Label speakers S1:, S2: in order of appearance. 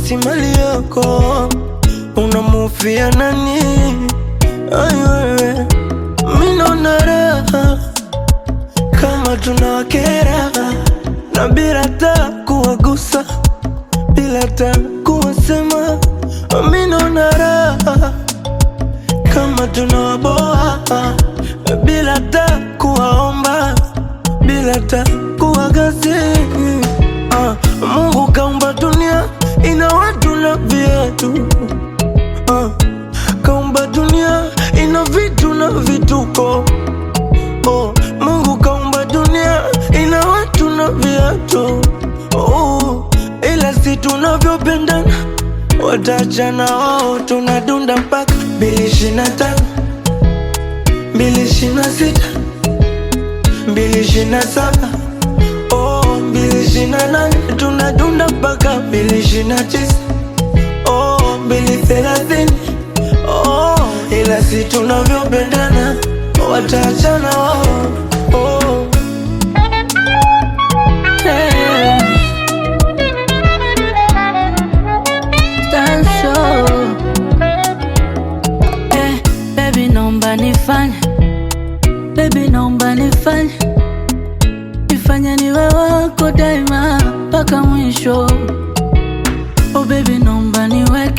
S1: eti mali yako unamufia nani? Aywewe, mimi naona raha kama tunawakera, na bila hata kuwagusa, bila hata kuwasema. Mimi naona raha kama tunawaboa, bila hata kuwaomba, bila hata kuwagasi. Mungu kaumba dunia ina watu na viatu, kaumba dunia ina vitu na vituko. Mungu kaumba dunia ina watu na viatu, ila si tunavyopendana watachana wao. Tunadunda mpaka 2025, 2026, 2027, 2028. Tunadunda mpaka 2029, 2030. Ila si tunavyopendana watachana wao.
S2: Baby naomba nifanye, baby naomba nifanye, nifanye niwe wako daima mpaka mwisho. Oh baby naomba niweke